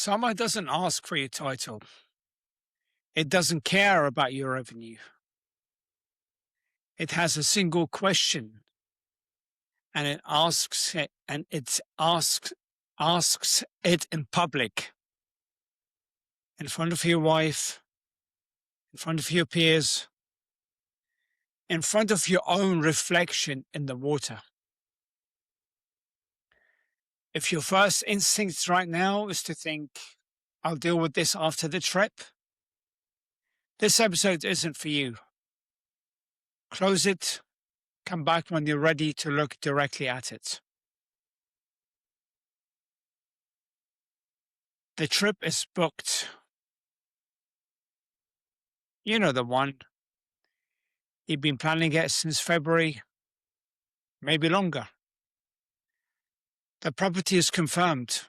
Summer doesn't ask for your title. It doesn't care about your revenue. It has a single question, and it asks it in public, in front of your wife, in front of your peers, in front of your own reflection in the water. If your first instinct right now is to think, I'll deal with this after the trip, this episode isn't for you. Close it, come back when you're ready to look directly at it. The trip is booked. You know the one. You've been planning it since February, maybe longer. The property is confirmed.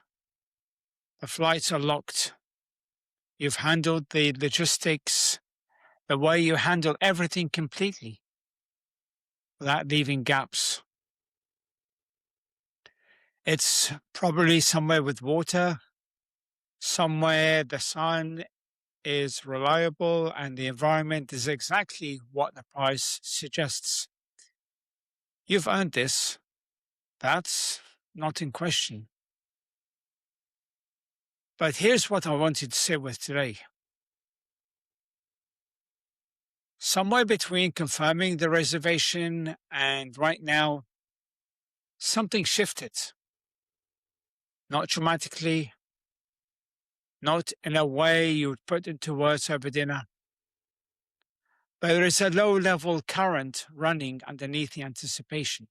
The flights are locked. You've handled the logistics the way you handle everything completely, without leaving gaps. It's probably somewhere with water, somewhere the sun is reliable and the environment is exactly what the price suggests. You've earned this. That's not in question. But here's what I wanted to sit with today. Somewhere between confirming the reservation and right now, something shifted. Not dramatically, not in a way you would put into words over dinner, but there is a low-level current running underneath the anticipation.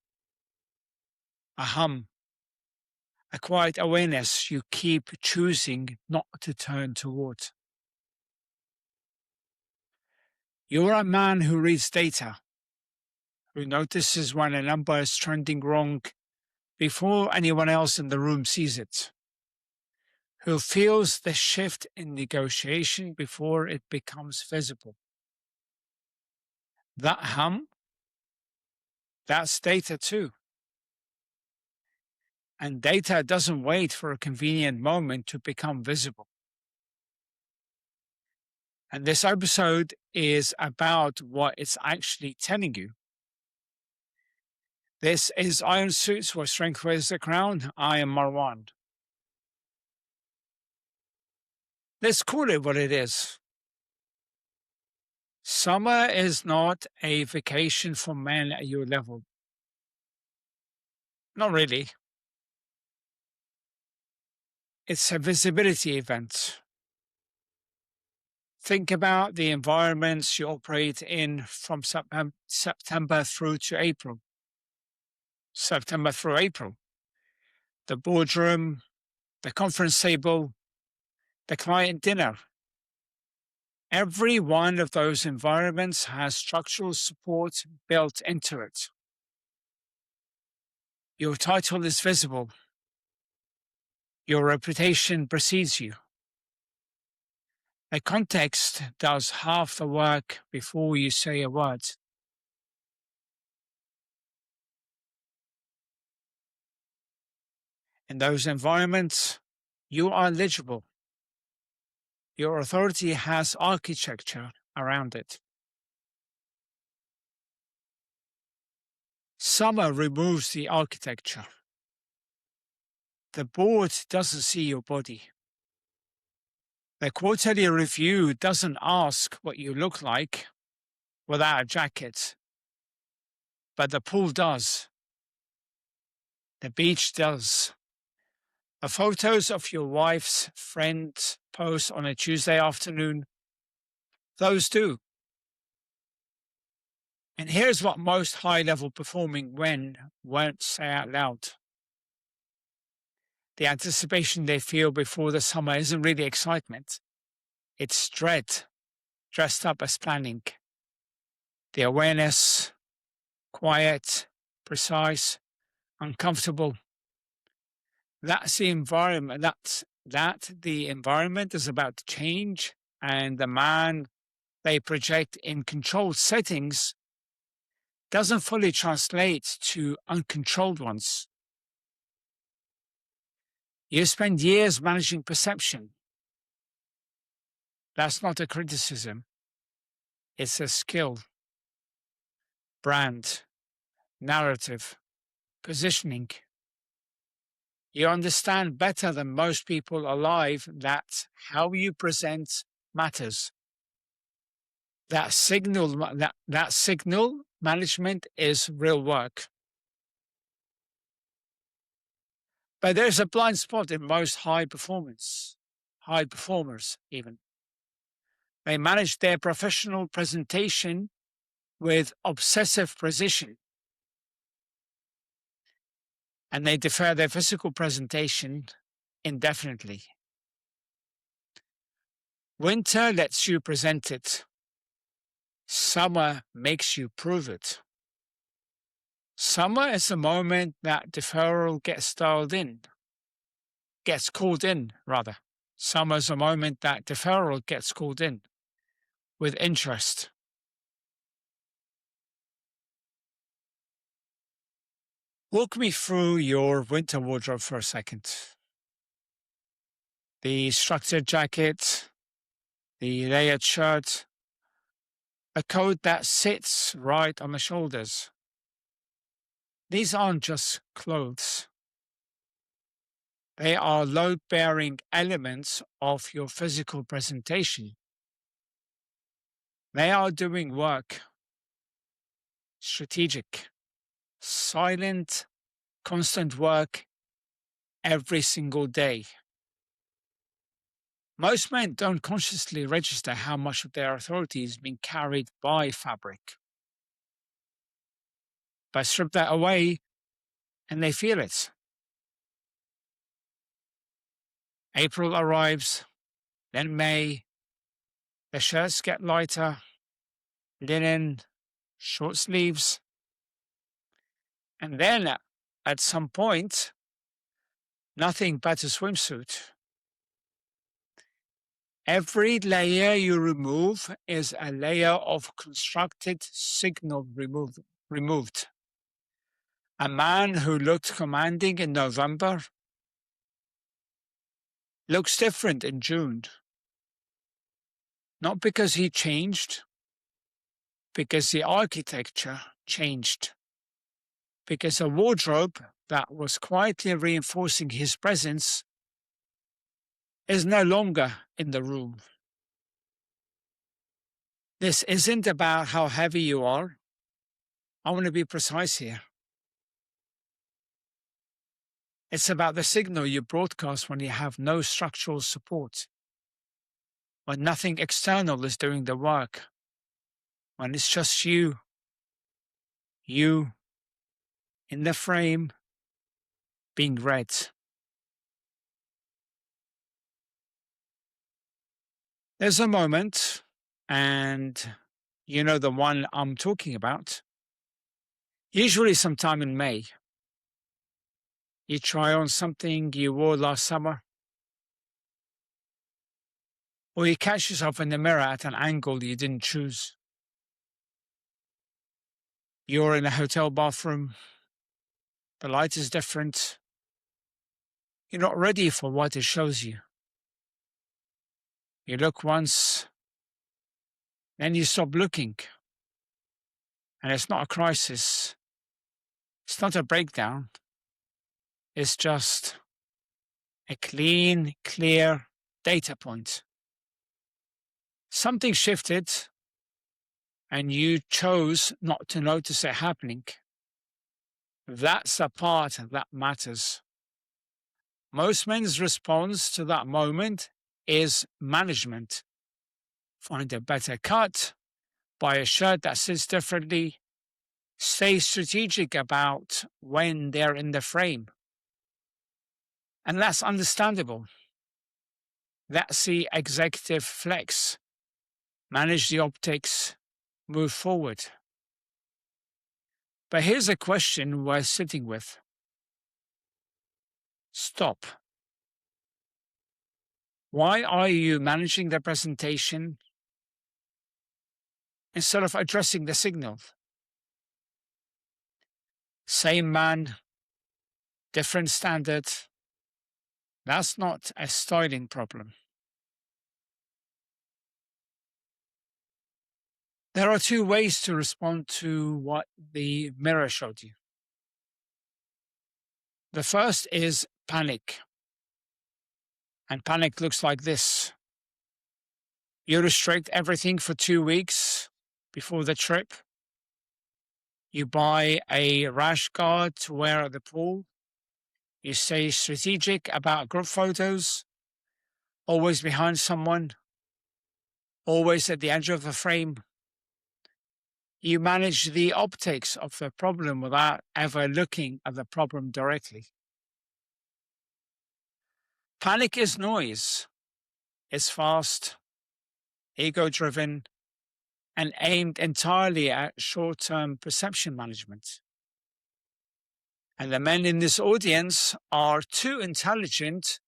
A hum, a quiet awareness you keep choosing not to turn toward. You're a man who reads data, who notices when a number is trending wrong before anyone else in the room sees it, who feels the shift in negotiation before it becomes visible. That hum, that's data too. And data doesn't wait for a convenient moment to become visible. And this episode is about what it's actually telling you. This is Iron Suits, where strength wears the crown. I am Marwan. Let's call it what it is. Summer is not a vacation for men at your level. Not really. It's a visibility event. Think about the environments you operate in from September through to April. September through April. The boardroom, the conference table, the client dinner. Every one of those environments has structural support built into it. Your title is visible. Your reputation precedes you. The context does half the work before you say a word. In those environments, you are legible. Your authority has architecture around it. Summer removes the architecture. The board doesn't see your body. The quarterly review doesn't ask what you look like without a jacket, but the pool does. The beach does. The photos of your wife's friends post on a Tuesday afternoon, those do. And here's what most high-level performing men won't say out loud. The anticipation they feel before the summer isn't really excitement. It's dread, dressed up as planning. The awareness, quiet, precise, uncomfortable. That's the environment. The environment is about to change, and the man they project in controlled settings doesn't fully translate to uncontrolled ones. You spend years managing perception. That's not a criticism. It's a skill, brand, narrative, positioning. You understand better than most people alive that how you present matters. That signal management is real work. But there's a blind spot in most high performers even. They manage their professional presentation with obsessive precision, and they defer their physical presentation indefinitely. Winter lets you present it. Summer makes you prove it. Summer is the moment that deferral gets called in, rather. Summer is the moment that deferral gets called in with interest. Walk me through your winter wardrobe for a second. The structured jacket, the layered shirt, a coat that sits right on the shoulders. These aren't just clothes. They are load-bearing elements of your physical presentation. They are doing work, strategic, silent, constant work every single day. Most men don't consciously register how much of their authority is being carried by fabric. But strip that away and they feel it. April arrives, then May. The shirts get lighter, linen, short sleeves. And then at some point, nothing but a swimsuit. Every layer you remove is a layer of constructed signal removed. A man who looked commanding in November looks different in June. Not because he changed, because the architecture changed. Because a wardrobe that was quietly reinforcing his presence is no longer in the room. This isn't about how heavy you are. I want to be precise here. It's about the signal you broadcast when you have no structural support, when nothing external is doing the work, when it's just you in the frame being read. There's a moment, and you know the one I'm talking about, usually sometime in May. You try on something you wore last summer, or you catch yourself in the mirror at an angle you didn't choose. You're in a hotel bathroom, the light is different, you're not ready for what it shows you. You look once, then you stop looking, and it's not a crisis, it's not a breakdown, it's just a clean, clear data point. Something shifted, and you chose not to notice it happening. That's the part that matters. Most men's response to that moment is management. Find a better cut, buy a shirt that sits differently, stay strategic about when they're in the frame. And that's understandable. That's the executive flex. Manage the optics, move forward. But here's a question we're sitting with. Stop. Why are you managing the presentation instead of addressing the signal? Same man, different standard, That's not a styling problem. There are two ways to respond to what the mirror showed you. The first is panic. And panic looks like this. You restrict everything for 2 weeks before the trip. You buy a rash guard to wear at the pool. You stay strategic about group photos, always behind someone, always at the edge of the frame. You manage the optics of the problem without ever looking at the problem directly. Panic is noise. It's fast, ego-driven, and aimed entirely at short-term perception management. And the men in this audience are too intelligent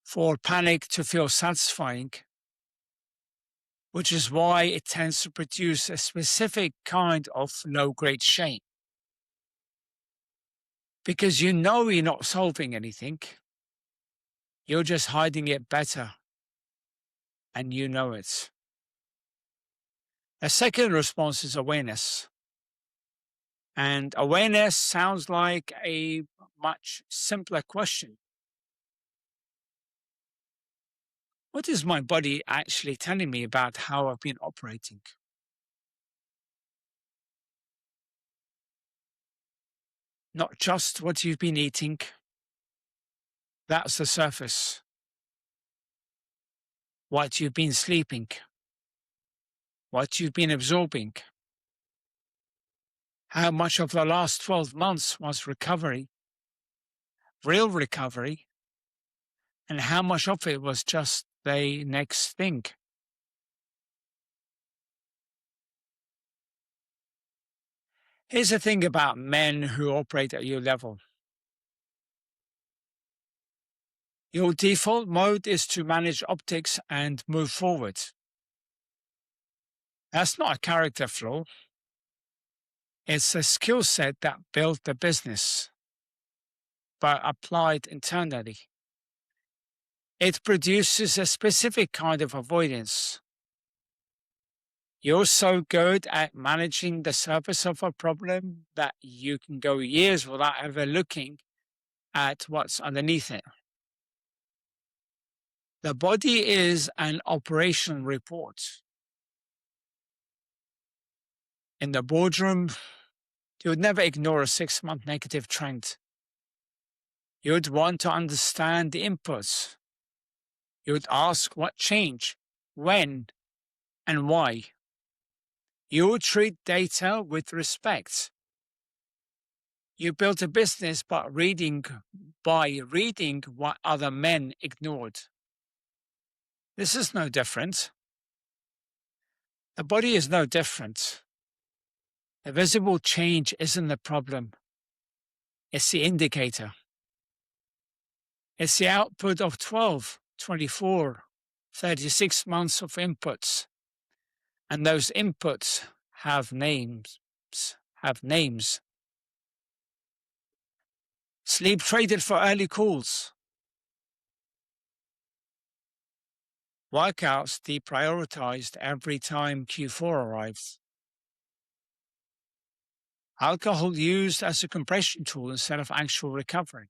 for panic to feel satisfying, which is why it tends to produce a specific kind of low-grade shame. Because you know you're not solving anything, you're just hiding it better, and you know it. A second response is awareness. And awareness sounds like a much simpler question. What is my body actually telling me about how I've been operating? Not just what you've been eating. That's the surface. What you've been sleeping. What you've been absorbing. How much of the last 12 months was recovery, real recovery, and how much of it was just the next thing. Here's the thing about men who operate at your level. Your default mode is to manage optics and move forward. That's not a character flaw. It's a skill set that built the business, but applied internally. It produces a specific kind of avoidance. You're so good at managing the surface of a problem that you can go years without ever looking at what's underneath it. The body is an operational report. In the boardroom, you would never ignore a 6-month negative trend. You would want to understand the inputs. You would ask what changed, when, and why. You would treat data with respect. You built a business by reading what other men ignored. This is no different. The body is no different. The visible change isn't the problem. It's the indicator. It's the output of 12, 24, 36 months of inputs. And those inputs have names. Sleep traded for early calls. Workouts deprioritized every time Q4 arrives. Alcohol used as a compression tool instead of actual recovery.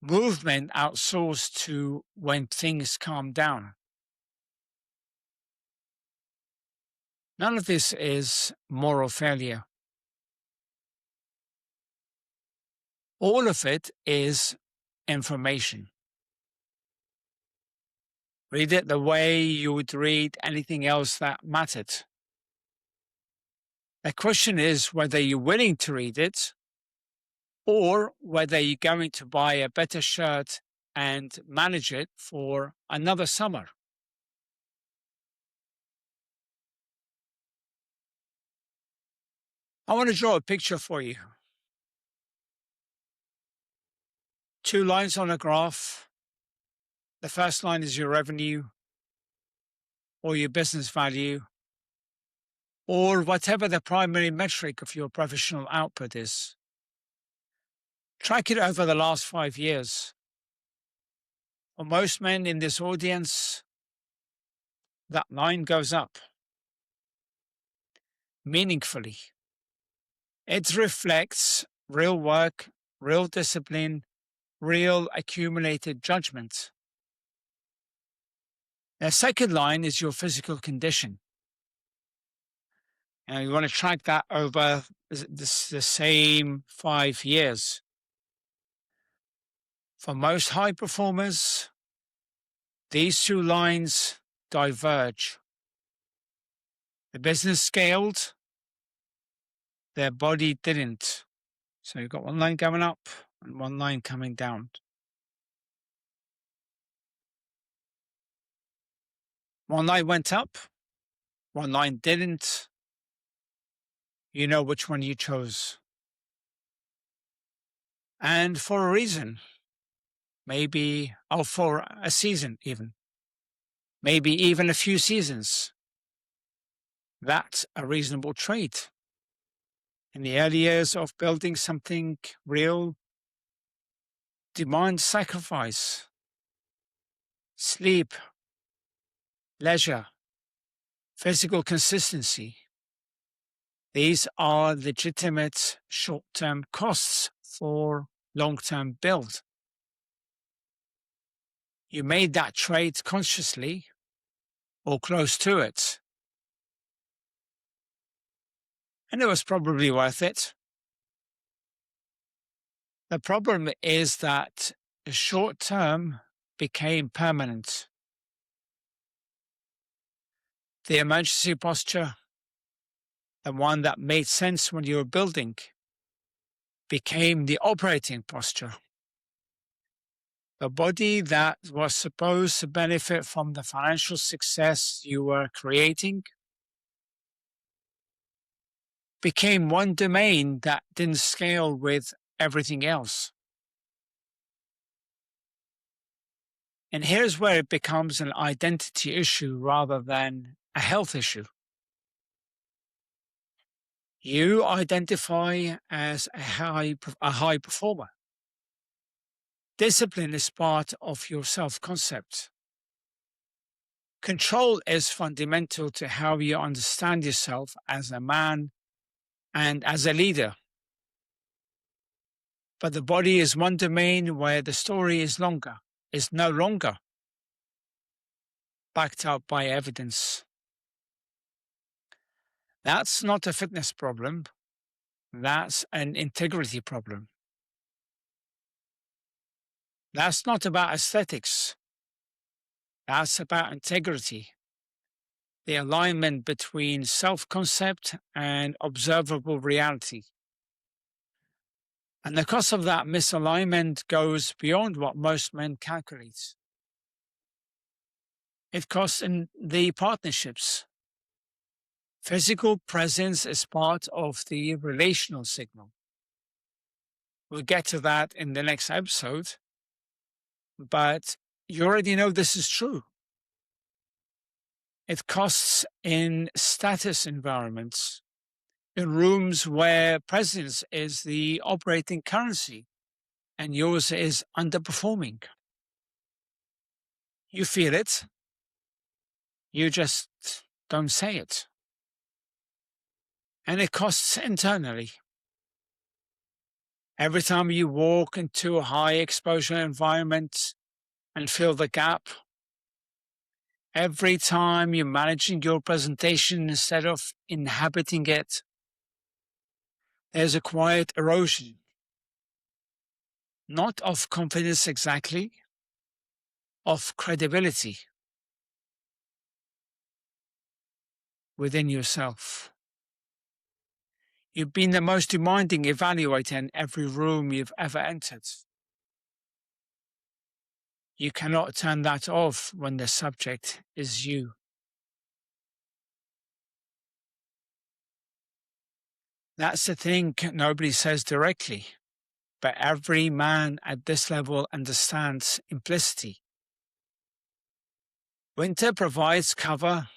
Movement outsourced to when things calm down. None of this is moral failure. All of it is information. Read it the way you would read anything else that mattered. The question is whether you're willing to read it or whether you're going to buy a better shirt and manage it for another summer. I want to draw a picture for you. 2 lines on a graph. The first line is your revenue or your business value or whatever the primary metric of your professional output is. Track it over the last 5 years. For most men in this audience, that line goes up meaningfully. It reflects real work, real discipline, real accumulated judgment. The second line is your physical condition. And you want to track that over the same 5 years. For most high performers, these two lines diverge. The business scaled, their body didn't. So you've got one line going up and one line coming down. One line went up, one line didn't. You know which one you chose. And for a reason. Maybe, for a season even. Maybe even a few seasons. That's a reasonable trade. In the early years of building something real, demand sacrifice, sleep, leisure, physical consistency. These are legitimate short-term costs for long-term build. You made that trade consciously or close to it. And it was probably worth it. The problem is that the short term became permanent. The emergency posture, the one that made sense when you were building, became the operating posture. The body that was supposed to benefit from the financial success you were creating became one domain that didn't scale with everything else. And here's where it becomes an identity issue rather than a health issue. You identify as a high performer. Discipline is part of your self-concept. Control is fundamental to how you understand yourself as a man and as a leader. But the body is one domain where the story is no longer backed up by evidence. That's not a fitness problem. That's an integrity problem. That's not about aesthetics. That's about integrity. The alignment between self-concept and observable reality. And the cost of that misalignment goes beyond what most men calculate. It costs in the partnerships. Physical presence is part of the relational signal. We'll get to that in the next episode, but you already know this is true. It costs in status environments, in rooms where presence is the operating currency and yours is underperforming. You feel it, you just don't say it. And it costs internally. Every time you walk into a high exposure environment and feel the gap, every time you're managing your presentation instead of inhabiting it, there's a quiet erosion. Not of confidence exactly, of credibility within yourself. You've been the most demanding evaluator in every room you've ever entered. You cannot turn that off when the subject is you. That's the thing nobody says directly, but every man at this level understands implicitly. Winter provides cover,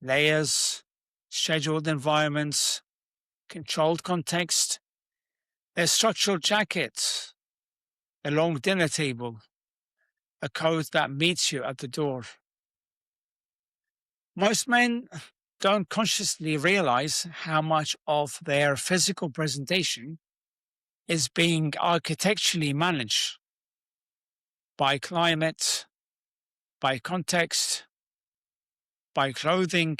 layers, scheduled environments, controlled context, Their structural jackets, a long dinner table, a coat that meets you at the door. Most men don't consciously realize how much of their physical presentation is being architecturally managed by climate, by context, by clothing.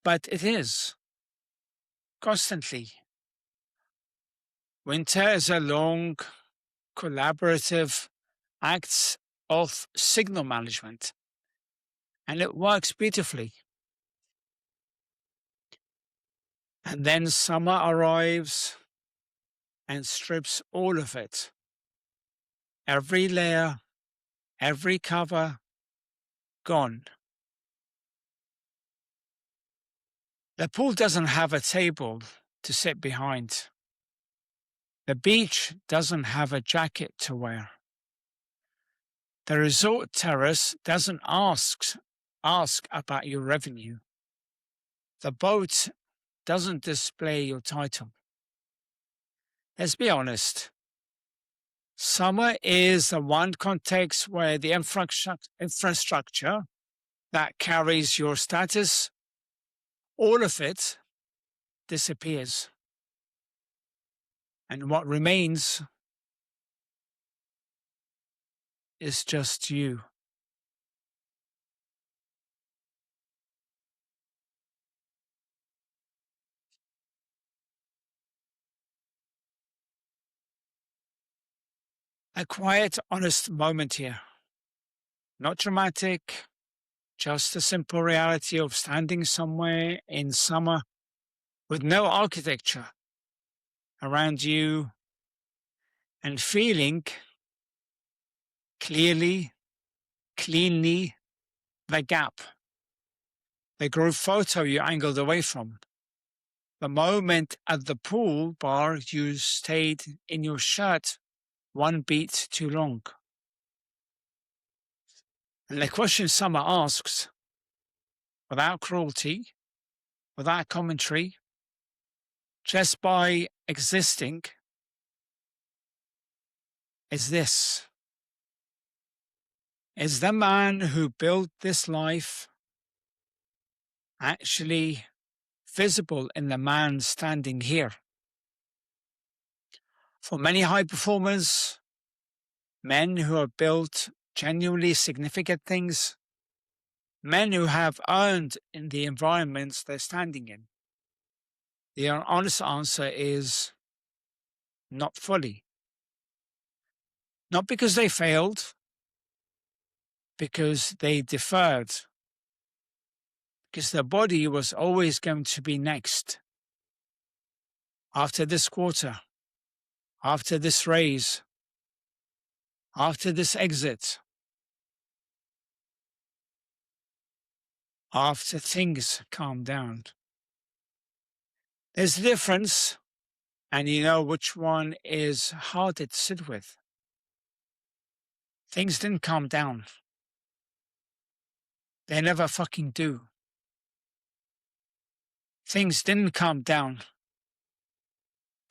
But it is constantly. Winter is a long, collaborative act of signal management, and it works beautifully. And then summer arrives and strips all of it. Every layer, every cover, gone. The pool doesn't have a table to sit behind. The beach doesn't have a jacket to wear. The resort terrace doesn't ask about your revenue. The boat doesn't display your title. Let's be honest. Summer is the one context where the infrastructure that carries your status, all of it disappears. And what remains is just you. A quiet, honest moment here. Not dramatic, just the simple reality of standing somewhere in summer with no architecture around you and feeling clearly, cleanly the gap, the group photo you angled away from, the moment at the pool bar you stayed in your shirt one beat too long. And the question Summer asks, without cruelty, without commentary, just by existing, is this. Is the man who built this life actually visible in the man standing here? For many high performers, men who have built genuinely significant things, men who have earned in the environments they're standing in, the honest answer is not fully. Not because they failed, because they deferred, because their body was always going to be next. After this quarter, after this raise, after this exit, after things calm down. There's a difference, and you know which one is harder to sit with. Things didn't calm down. They never fucking do. Things didn't calm down.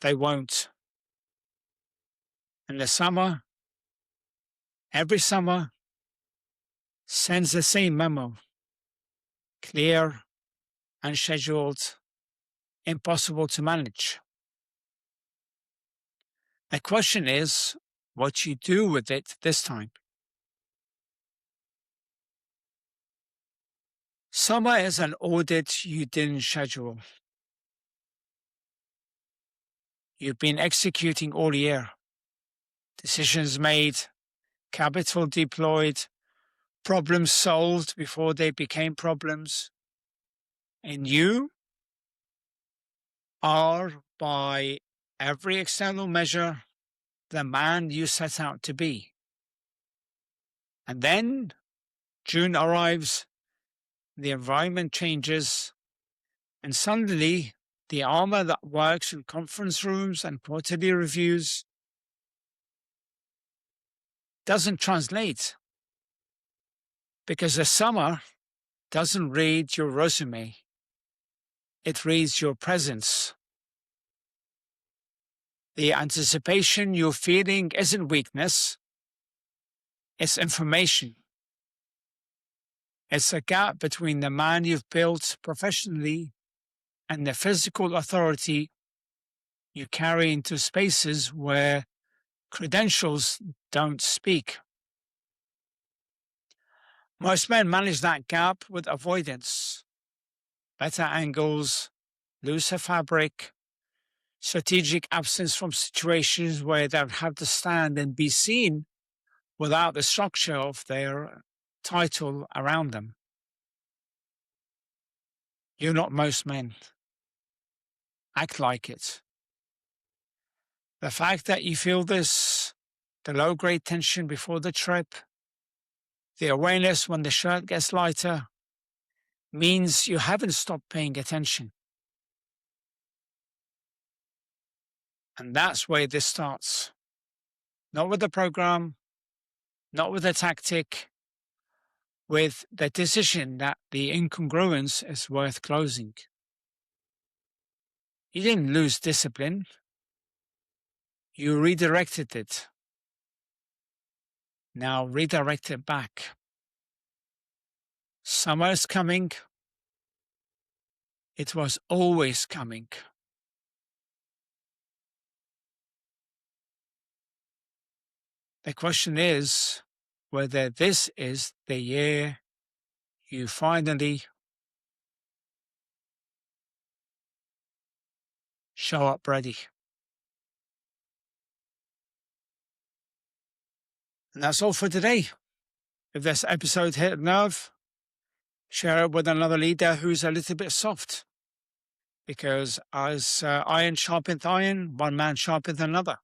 They won't. And the summer, every summer, sends the same memo. Clear, unscheduled, impossible to manage. The question is what you do with it this time. Summer is an audit you didn't schedule. You've been executing all year. Decisions made, capital deployed, problems solved before they became problems. And you are, by every external measure, the man you set out to be. And then June arrives, the environment changes, and suddenly the armor that works in conference rooms and quarterly reviews doesn't translate, because the summer doesn't read your resume. It reads your presence. The anticipation you're feeling isn't weakness, it's information. It's a gap between the man you've built professionally and the physical authority you carry into spaces where credentials don't speak. Most men manage that gap with avoidance, better angles, looser fabric, strategic absence from situations where they have to stand and be seen without the structure of their title around them. You're not most men. Act like it. The fact that you feel this, the low-grade tension before the trip, the awareness when the shirt gets lighter, means you haven't stopped paying attention. And that's where this starts. Not with the program, not with the tactic, with the decision that the incongruence is worth closing. You didn't lose discipline. You redirected it. Now redirect it back. Summer's coming. It was always coming. The question is whether this is the year you finally show up ready. And that's all for today. If this episode hit a nerve, share it with another leader who's a little bit soft. Because as iron sharpeneth iron, one man sharpeneth another.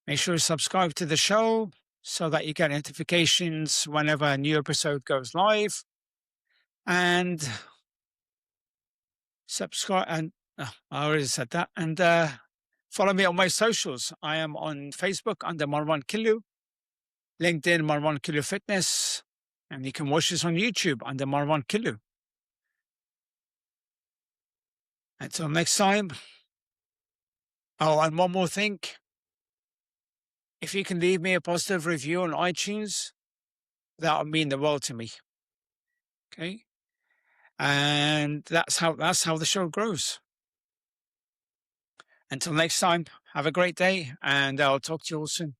Make sure to subscribe to the show so that you get notifications whenever a new episode goes live. And subscribe, and I already said that. And follow me on my socials. I am on Facebook under Marwan Killu, LinkedIn Marwan Killu Fitness, and you can watch this on YouTube under Marwan Killu. Until next time. Oh, and one more thing. If you can leave me a positive review on iTunes, that would mean the world to me. Okay? And that's how the show grows. Until next time, have a great day, and I'll talk to you all soon.